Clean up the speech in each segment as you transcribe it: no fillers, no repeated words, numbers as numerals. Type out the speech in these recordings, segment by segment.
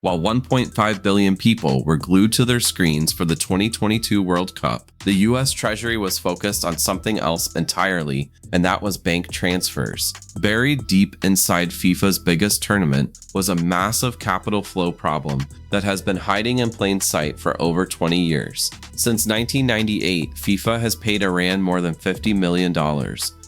While 1.5 billion people were glued to their screens for the 2022 World Cup, the US Treasury was focused on something else entirely, and that was bank transfers. Buried deep inside FIFA's biggest tournament was a massive capital flow problem that has been hiding in plain sight for over 20 years. Since 1998, FIFA has paid Iran more than $50 million.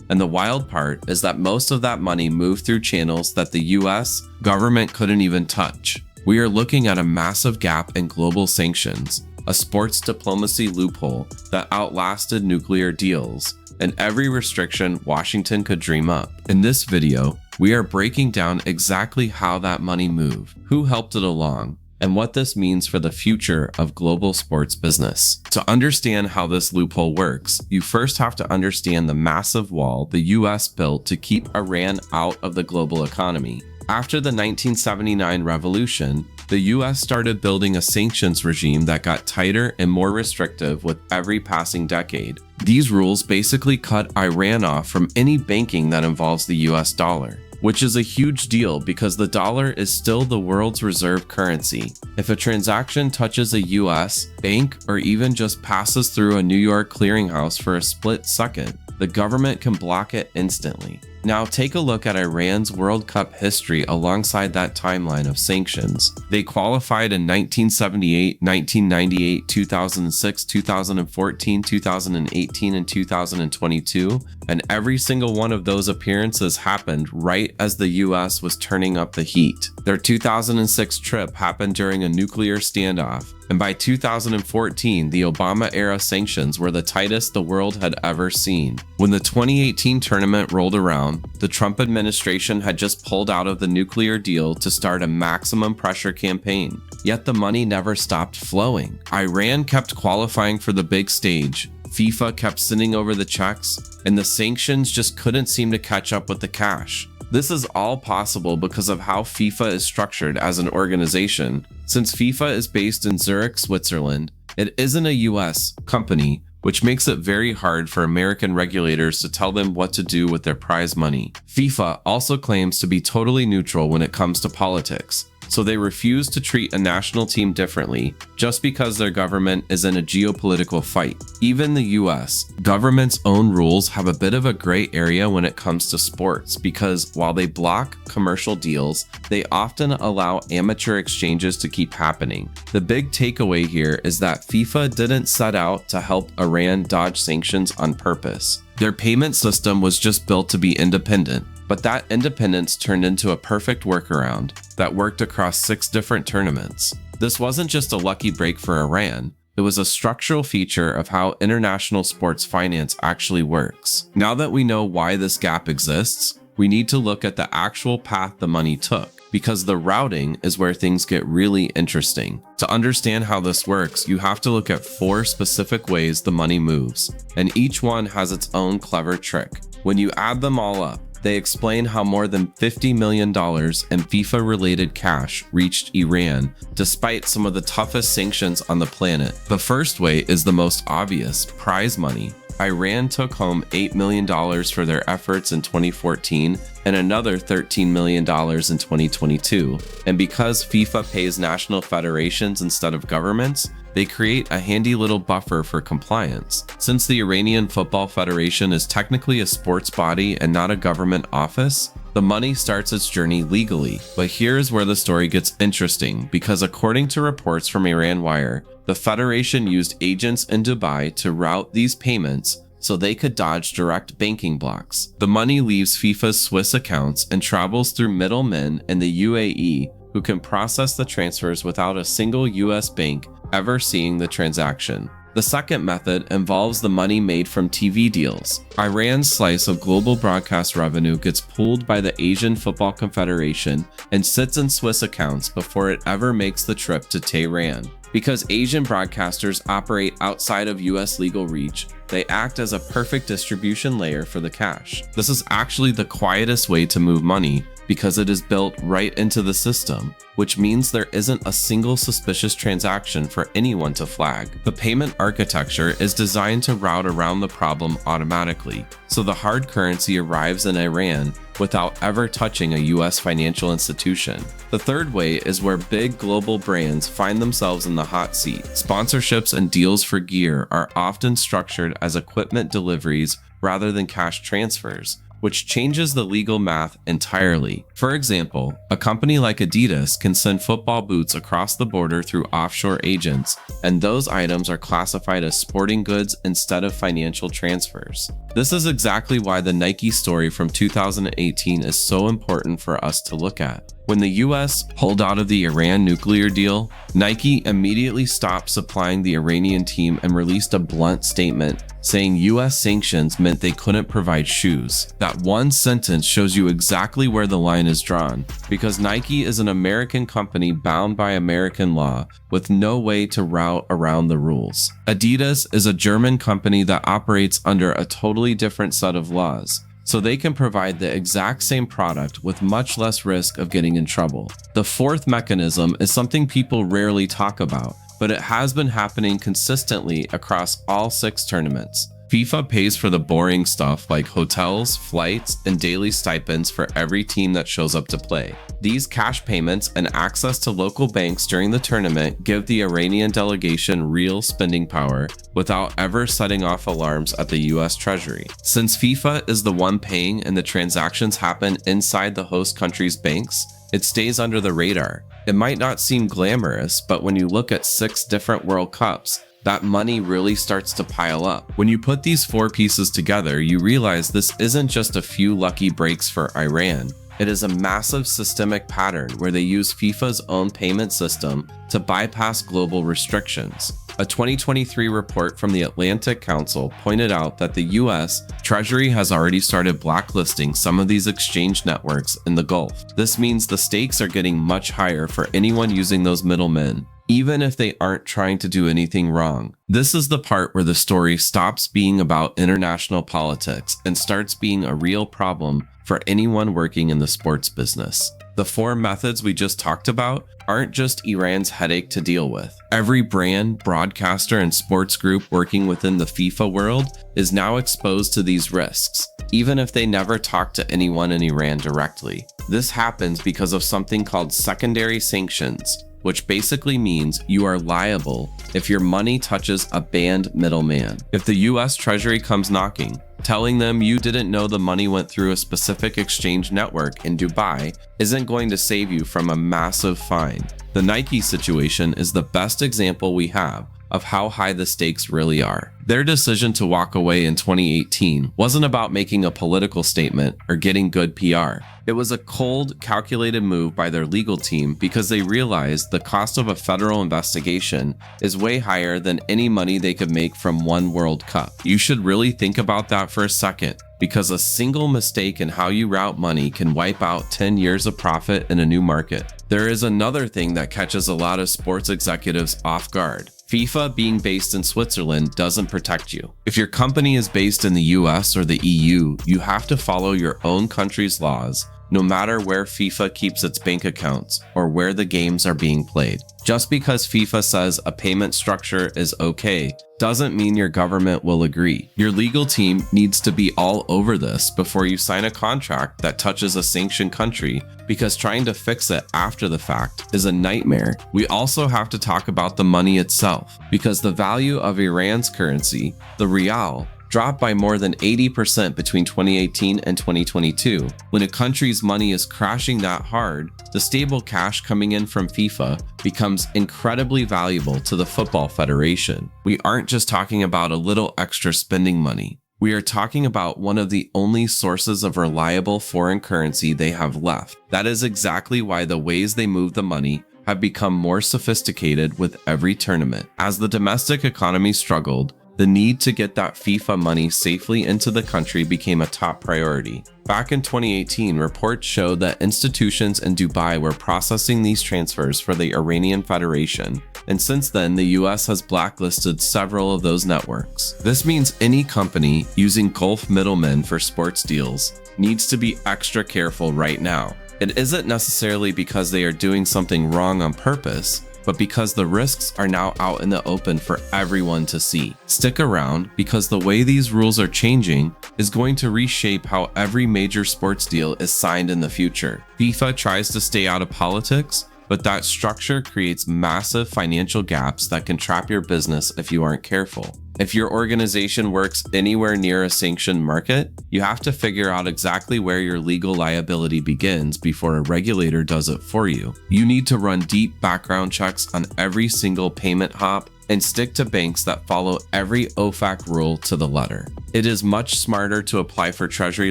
And the wild part is that most of that money moved through channels that the US government couldn't even touch. We are looking at a massive gap in global sanctions, a sports diplomacy loophole that outlasted nuclear deals, and every restriction Washington could dream up. In this video, we are breaking down exactly how that money moved, who helped it along, and what this means for the future of global sports business. To understand how this loophole works, you first have to understand the massive wall the US built to keep Iran out of the global economy. After the 1979 revolution, the US started building a sanctions regime that got tighter and more restrictive with every passing decade. These rules basically cut Iran off from any banking that involves the US dollar, which is a huge deal because the dollar is still the world's reserve currency. If a transaction touches a US bank or even just passes through a New York clearinghouse for a split second, the government can block it instantly. Now take a look at Iran's World Cup history alongside that timeline of sanctions. They qualified in 1978, 1998, 2006, 2014, 2018, and 2022, and every single one of those appearances happened right as the US was turning up the heat. Their 2006 trip happened during a nuclear standoff, and by 2014, the Obama-era sanctions were the tightest the world had ever seen. When the 2018 tournament rolled around, the Trump administration had just pulled out of the nuclear deal to start a maximum pressure campaign. Yet the money never stopped flowing. Iran kept qualifying for the big stage, FIFA kept sending over the checks, and the sanctions just couldn't seem to catch up with the cash. This is all possible because of how FIFA is structured as an organization. Since FIFA is based in Zurich, Switzerland, it isn't a US company, which makes it very hard for American regulators to tell them what to do with their prize money. FIFA also claims to be totally neutral when it comes to politics, so they refuse to treat a national team differently just because their government is in a geopolitical fight. Even the US government's own rules have a bit of a gray area when it comes to sports because while they block commercial deals, they often allow amateur exchanges to keep happening. The big takeaway here is that FIFA didn't set out to help Iran dodge sanctions on purpose. Their payment system was just built to be independent. But that independence turned into a perfect workaround that worked across 6 different tournaments. This wasn't just a lucky break for Iran, it was a structural feature of how international sports finance actually works. Now that we know why this gap exists, we need to look at the actual path the money took, because the routing is where things get really interesting. To understand how this works, you have to look at 4 specific ways the money moves, and each one has its own clever trick. When you add them all up, they explain how more than $50 million in FIFA-related cash reached Iran, despite some of the toughest sanctions on the planet. The first way is the most obvious: prize money. Iran took home $8 million for their efforts in 2014 and another $13 million in 2022. And because FIFA pays national federations instead of governments, they create a handy little buffer for compliance. Since the Iranian Football Federation is technically a sports body and not a government office, the money starts its journey legally. But here's where the story gets interesting, because according to reports from Iran Wire, the Federation used agents in Dubai to route these payments so they could dodge direct banking blocks. The money leaves FIFA's Swiss accounts and travels through middlemen in the UAE who can process the transfers without a single US bank ever seeing the transaction. The second method involves the money made from TV deals. Iran's slice of global broadcast revenue gets pooled by the Asian Football Confederation and sits in Swiss accounts before it ever makes the trip to Tehran. Because Asian broadcasters operate outside of US legal reach, they act as a perfect distribution layer for the cash. This is actually the quietest way to move money because it is built right into the system, which means there isn't a single suspicious transaction for anyone to flag. The payment architecture is designed to route around the problem automatically, so the hard currency arrives in Iran without ever touching a US financial institution. The third way is where big global brands find themselves in the hot seat. Sponsorships and deals for gear are often structured as equipment deliveries rather than cash transfers, which changes the legal math entirely. For example, a company like Adidas can send football boots across the border through offshore agents, and those items are classified as sporting goods instead of financial transfers. This is exactly why the Nike story from 2018 is so important for us to look at. When the US pulled out of the Iran nuclear deal, Nike immediately stopped supplying the Iranian team and released a blunt statement saying US sanctions meant they couldn't provide shoes. That one sentence shows you exactly where the line is drawn, because Nike is an American company bound by American law with no way to route around the rules. Adidas is a German company that operates under a totally different set of laws, so they can provide the exact same product with much less risk of getting in trouble. The fourth mechanism is something people rarely talk about, but it has been happening consistently across all 6 tournaments. FIFA pays for the boring stuff like hotels, flights, and daily stipends for every team that shows up to play. These cash payments and access to local banks during the tournament give the Iranian delegation real spending power without ever setting off alarms at the US Treasury. Since FIFA is the one paying and the transactions happen inside the host country's banks, it stays under the radar. It might not seem glamorous, but when you look at 6 different World Cups, that money really starts to pile up. When you put these 4 pieces together, you realize this isn't just a few lucky breaks for Iran. It is a massive systemic pattern where they use FIFA's own payment system to bypass global restrictions. A 2023 report from the Atlantic Council pointed out that the US Treasury has already started blacklisting some of these exchange networks in the Gulf. This means the stakes are getting much higher for anyone using those middlemen, even if they aren't trying to do anything wrong. This is the part where the story stops being about international politics and starts being a real problem for anyone working in the sports business. The 4 methods we just talked about aren't just Iran's headache to deal with. Every brand, broadcaster, and sports group working within the FIFA world is now exposed to these risks, even if they never talk to anyone in Iran directly. This happens because of something called secondary sanctions, which basically means you are liable if your money touches a banned middleman. If the US Treasury comes knocking, telling them you didn't know the money went through a specific exchange network in Dubai isn't going to save you from a massive fine. The Nike situation is the best example we have of how high the stakes really are. Their decision to walk away in 2018 wasn't about making a political statement or getting good PR. It was a cold, calculated move by their legal team because they realized the cost of a federal investigation is way higher than any money they could make from one World Cup. You should really think about that for a second, because a single mistake in how you route money can wipe out 10 years of profit in a new market. There is another thing that catches a lot of sports executives off guard. FIFA being based in Switzerland doesn't protect you. If your company is based in the US or the EU, you have to follow your own country's laws, no matter where FIFA keeps its bank accounts or where the games are being played. Just because FIFA says a payment structure is okay doesn't mean your government will agree. Your legal team needs to be all over this before you sign a contract that touches a sanctioned country, because trying to fix it after the fact is a nightmare. We also have to talk about the money itself, because the value of Iran's currency, the rial, dropped by more than 80% between 2018 and 2022. When a country's money is crashing that hard, the stable cash coming in from FIFA becomes incredibly valuable to the Football Federation. We aren't just talking about a little extra spending money. We are talking about one of the only sources of reliable foreign currency they have left. That is exactly why the ways they move the money have become more sophisticated with every tournament. As the domestic economy struggled, the need to get that FIFA money safely into the country became a top priority. Back in 2018, reports showed that institutions in Dubai were processing these transfers for the Iranian Federation, and since then the US has blacklisted several of those networks. This means any company using Gulf middlemen for sports deals needs to be extra careful right now. It isn't necessarily because they are doing something wrong on purpose, but because the risks are now out in the open for everyone to see. Stick around because the way these rules are changing is going to reshape how every major sports deal is signed in the future. FIFA tries to stay out of politics, but that structure creates massive financial gaps that can trap your business if you aren't careful. If your organization works anywhere near a sanctioned market, you have to figure out exactly where your legal liability begins before a regulator does it for you. You need to run deep background checks on every single payment hop and stick to banks that follow every OFAC rule to the letter. It is much smarter to apply for treasury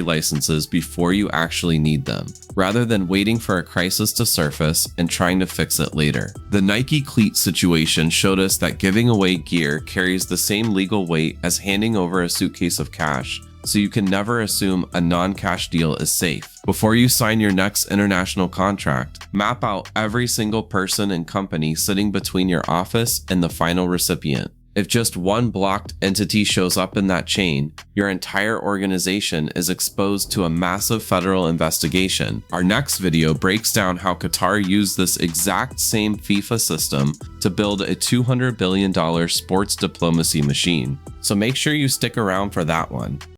licenses before you actually need them, rather than waiting for a crisis to surface and trying to fix it later. The Nike cleat situation showed us that giving away gear carries the same legal weight as handing over a suitcase of cash, so you can never assume a non-cash deal is safe. Before you sign your next international contract, map out every single person and company sitting between your office and the final recipient. If just one blocked entity shows up in that chain, your entire organization is exposed to a massive federal investigation. Our next video breaks down how Qatar used this exact same FIFA system to build a $200 billion sports diplomacy machine. So make sure you stick around for that one.